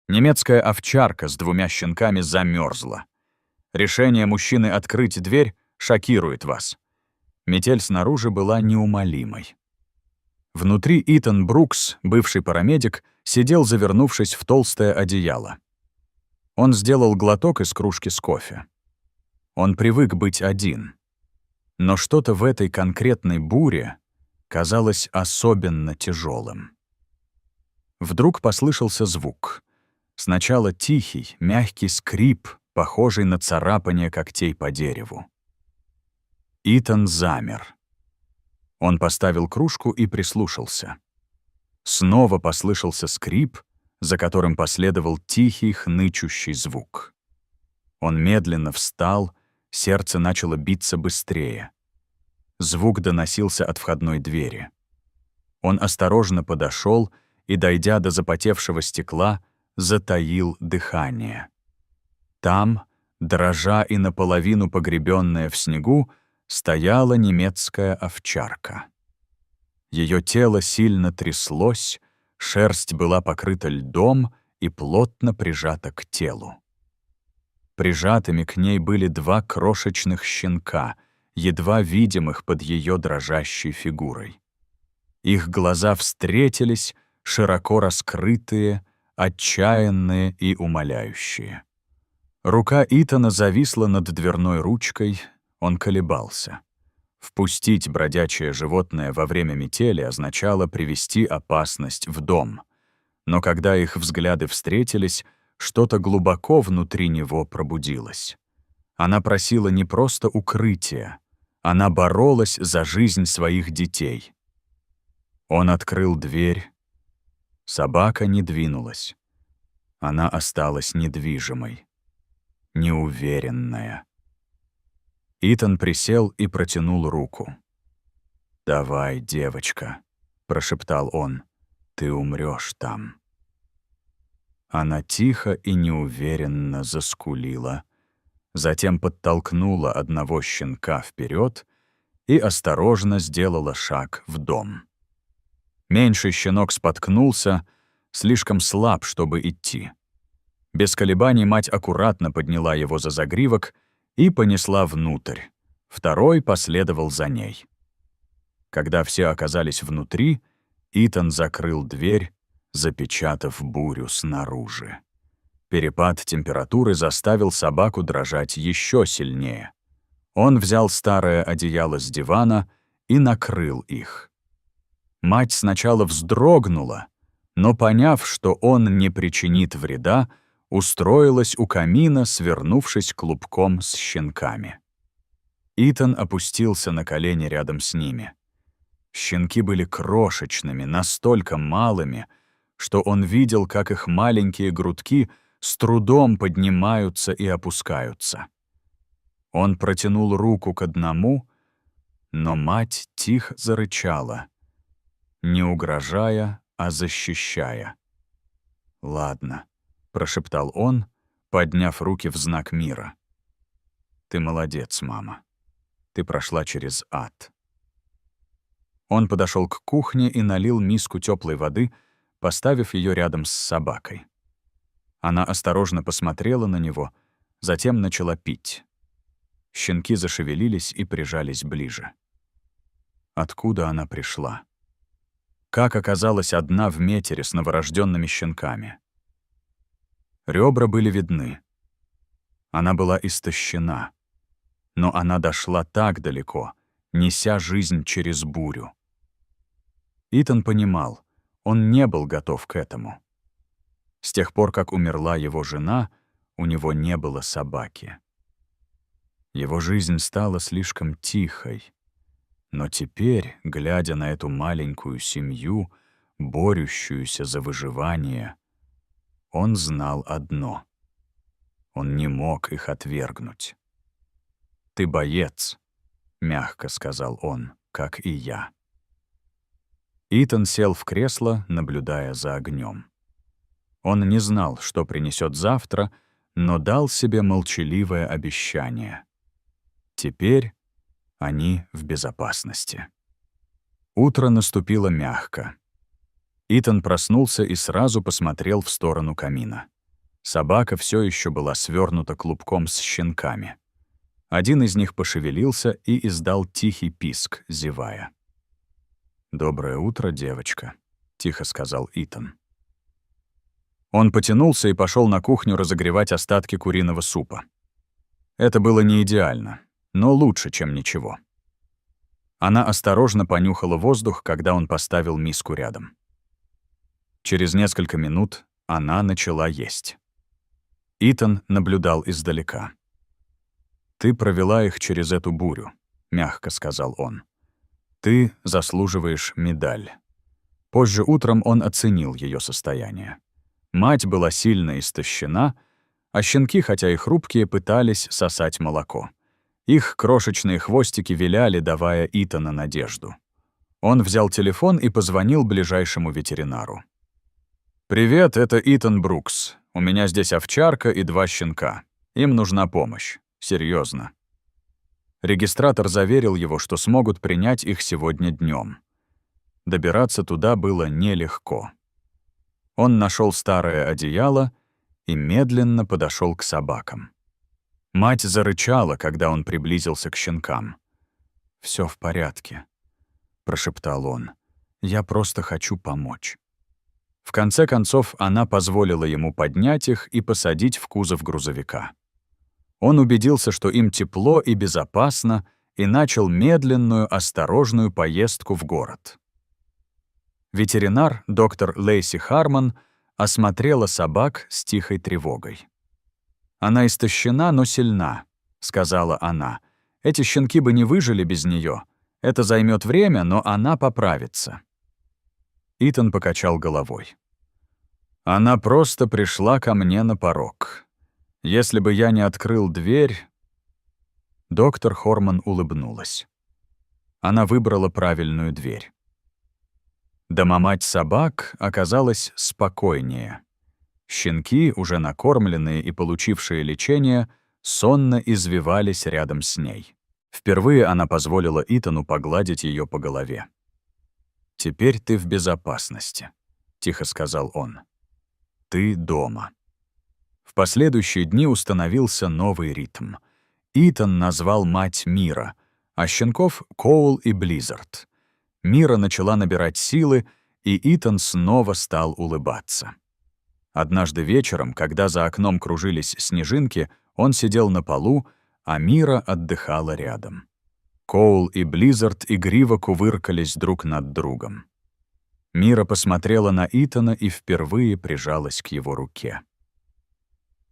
Немецкая овчарка с 2 щенками замерзла. Решение мужчины открыть дверь шокирует вас. Метель снаружи была неумолимой. Внутри Итан Брукс, бывший парамедик, сидел, завернувшись в толстое одеяло. Он сделал глоток из кружки с кофе. Он привык быть один. Но что-то в этой конкретной буре казалось особенно тяжелым. Вдруг послышался звук. Сначала тихий, мягкий скрип, похожий на царапание когтей по дереву. Итан замер. Он поставил кружку и прислушался. Снова послышался скрип, за которым последовал тихий, хнычущий звук. Он медленно встал, сердце начало биться быстрее. Звук доносился от входной двери. Он осторожно подошел и, дойдя до запотевшего стекла, затаил дыхание. Там, дрожа и наполовину погребенная в снегу, стояла немецкая овчарка. Ее тело сильно тряслось, шерсть была покрыта льдом и плотно прижата к телу. Прижатыми к ней были 2 крошечных щенка, едва видимых под ее дрожащей фигурой. Их глаза встретились, широко раскрытые, отчаянные и умоляющие. Рука Итана зависла над дверной ручкой, он колебался. Впустить бродячее животное во время метели означало привести опасность в дом. Но когда их взгляды встретились, что-то глубоко внутри него пробудилось. Она просила не просто укрытия, она боролась за жизнь своих детей. Он открыл дверь. Собака не двинулась. Она осталась недвижимой, неуверенная. Итан присел и протянул руку. «Давай, девочка», — прошептал он, — «ты умрёшь там». Она тихо и неуверенно заскулила, затем подтолкнула одного щенка вперед и осторожно сделала шаг в дом. Меньший щенок споткнулся, слишком слаб, чтобы идти. Без колебаний мать аккуратно подняла его за загривок и понесла внутрь. Второй последовал за ней. Когда все оказались внутри, Итан закрыл дверь, запечатав бурю снаружи. Перепад температуры заставил собаку дрожать еще сильнее. Он взял старое одеяло с дивана и накрыл их. Мать сначала вздрогнула, но, поняв, что он не причинит вреда, устроилась у камина, свернувшись клубком с щенками. Итан опустился на колени рядом с ними. Щенки были крошечными, настолько малыми, что он видел, как их маленькие грудки с трудом поднимаются и опускаются. Он протянул руку к одному, но мать тихо зарычала, не угрожая, а защищая. «Ладно», — прошептал он, подняв руки в знак мира. «Ты молодец, мама. Ты прошла через ад». Он подошел к кухне и налил миску теплой воды, поставив ее рядом с собакой. Она осторожно посмотрела на него, затем начала пить. Щенки зашевелились и прижались ближе. Откуда она пришла? Как оказалась одна в метере с новорожденными щенками? Ребра были видны. Она была истощена. Но она дошла так далеко, неся жизнь через бурю. Итан понимал, он не был готов к этому. С тех пор, как умерла его жена, у него не было собаки. Его жизнь стала слишком тихой. Но теперь, глядя на эту маленькую семью, борющуюся за выживание, он знал одно — он не мог их отвергнуть. «Ты боец», — мягко сказал он, — «как и я». Итан сел в кресло, наблюдая за огнем. Он не знал, что принесет завтра, но дал себе молчаливое обещание. Теперь они в безопасности. Утро наступило мягко. Итан проснулся и сразу посмотрел в сторону камина. Собака все еще была свернута клубком с щенками. Один из них пошевелился и издал тихий писк, зевая. «Доброе утро, девочка», — тихо сказал Итан. Он потянулся и пошел на кухню разогревать остатки куриного супа. Это было не идеально, но лучше, чем ничего. Она осторожно понюхала воздух, когда он поставил миску рядом. Через несколько минут она начала есть. Итан наблюдал издалека. «Ты провела их через эту бурю», — мягко сказал он. «Ты заслуживаешь медаль». Позже утром он оценил ее состояние. Мать была сильно истощена, а щенки, хотя и хрупкие, пытались сосать молоко. Их крошечные хвостики виляли, давая Итану надежду. Он взял телефон и позвонил ближайшему ветеринару. «Привет, это Итан Брукс. У меня здесь овчарка и 2 щенка. Им нужна помощь. Серьезно». Регистратор заверил его, что смогут принять их сегодня днем. Добираться туда было нелегко. Он нашел старое одеяло и медленно подошел к собакам. Мать зарычала, когда он приблизился к щенкам. «Все в порядке», — прошептал он. «Я просто хочу помочь». В конце концов, она позволила ему поднять их и посадить в кузов грузовика. Он убедился, что им тепло и безопасно, и начал медленную, осторожную поездку в город. Ветеринар, доктор Лейси Харман, осмотрела собак с тихой тревогой. «Она истощена, но сильна», — сказала она. «Эти щенки бы не выжили без нее. Это займет время, но она поправится». Итан покачал головой. «Она просто пришла ко мне на порог. Если бы я не открыл дверь...» Доктор Хорман улыбнулась. Она выбрала правильную дверь. Домомать собак оказалась спокойнее. Щенки, уже накормленные и получившие лечение, сонно извивались рядом с ней. Впервые она позволила Итану погладить ее по голове. «Теперь ты в безопасности», — тихо сказал он. «Ты дома». В последующие дни установился новый ритм. Итан назвал мать Мира, а щенков — Коул и Близзард. Мира начала набирать силы, и Итан снова стал улыбаться. Однажды вечером, когда за окном кружились снежинки, он сидел на полу, а Мира отдыхала рядом. Коул и Близзард игриво кувыркались друг над другом. Мира посмотрела на Итана и впервые прижалась к его руке.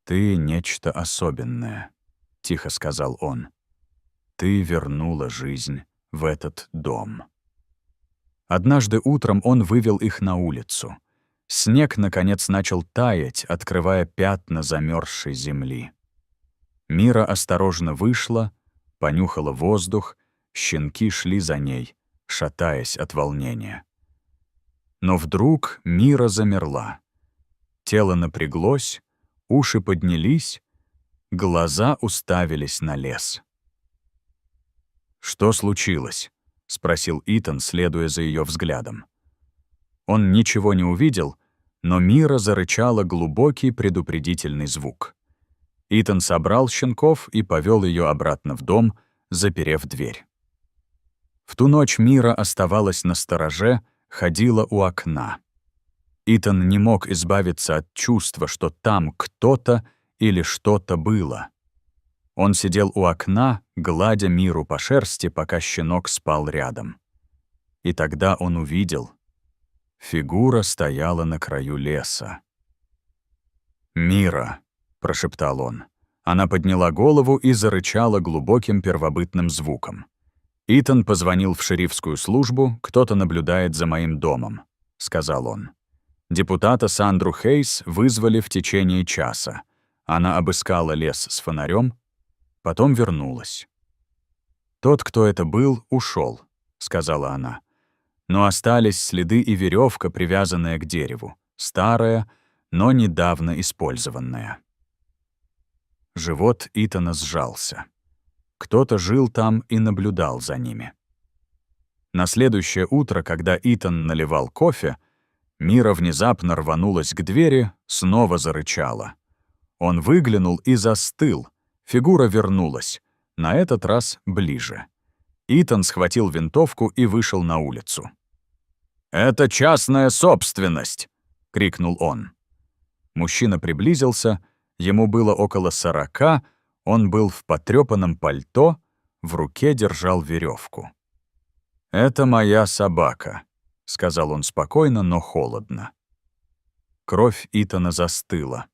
«Ты нечто особенное», — тихо сказал он. «Ты вернула жизнь в этот дом». Однажды утром он вывел их на улицу. Снег, наконец, начал таять, открывая пятна замерзшей земли. Мира осторожно вышла, понюхала воздух, щенки шли за ней, шатаясь от волнения. Но вдруг Мира замерла. Тело напряглось, уши поднялись, глаза уставились на лес. «Что случилось?» — спросил Итан, следуя за ее взглядом. Он ничего не увидел, но Мира зарычала глубокий предупредительный звук. Итан собрал щенков и повел ее обратно в дом, заперев дверь. В ту ночь Мира оставалась настороже, ходила у окна. Итан не мог избавиться от чувства, что там кто-то или что-то было. Он сидел у окна, гладя Миру по шерсти, пока щенок спал рядом. И тогда он увидел. Фигура стояла на краю леса. «Мира», — прошептал он. Она подняла голову и зарычала глубоким первобытным звуком. «Итан позвонил в шерифскую службу, кто-то наблюдает за моим домом», — сказал он. Депутата Сандру Хейс вызвали в течение часа. Она обыскала лес с фонарем, потом вернулась. «Тот, кто это был, ушел», — сказала она. «Но остались следы и веревка, привязанная к дереву, старая, но недавно использованная». Живот Итана сжался. Кто-то жил там и наблюдал за ними. На следующее утро, когда Итан наливал кофе, Мира внезапно рванулась к двери, снова зарычала. Он выглянул и застыл. Фигура вернулась, на этот раз ближе. Итан схватил винтовку и вышел на улицу. «Это частная собственность!» — крикнул он. Мужчина приблизился, ему было около 40, он был в потрёпанном пальто, в руке держал веревку. «Это моя собака», — сказал он спокойно, но холодно. Кровь Итана застыла.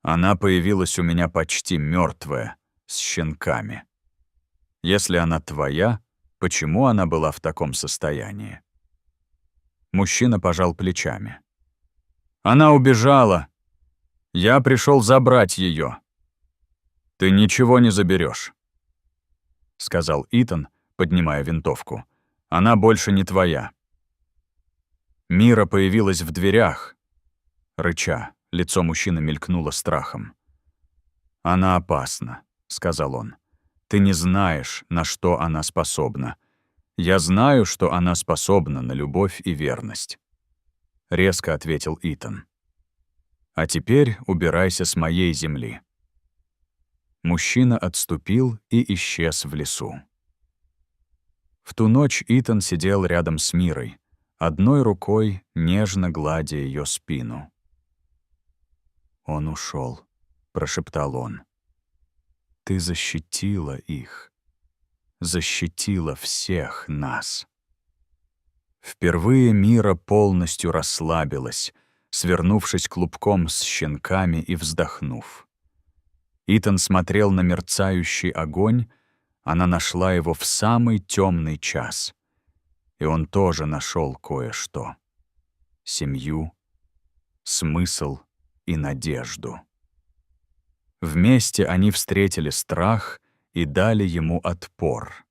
Она появилась у меня почти мертвая, с щенками. Если она твоя, почему она была в таком состоянии? Мужчина пожал плечами. Она убежала. Я пришел забрать ее. Ты ничего не заберешь, сказал Итан, поднимая винтовку. Она больше не твоя. Мира появилась в дверях. Рыча, лицо мужчины мелькнуло страхом. «Она опасна», — сказал он. «Ты не знаешь, на что она способна. Я знаю, что она способна на любовь и верность», — резко ответил Итан. «А теперь убирайся с моей земли». Мужчина отступил и исчез в лесу. В ту ночь Итан сидел рядом с Мирой, одной рукой нежно гладя ее спину. «Он ушел», — прошептал он. «Ты защитила их, защитила всех нас». Впервые Мира полностью расслабилась, свернувшись клубком с щенками и вздохнув. Итан смотрел на мерцающий огонь, она нашла его в самый темный час. И он тоже нашел кое-что. Семью, смысл и надежду. Вместе они встретили страх и дали ему отпор.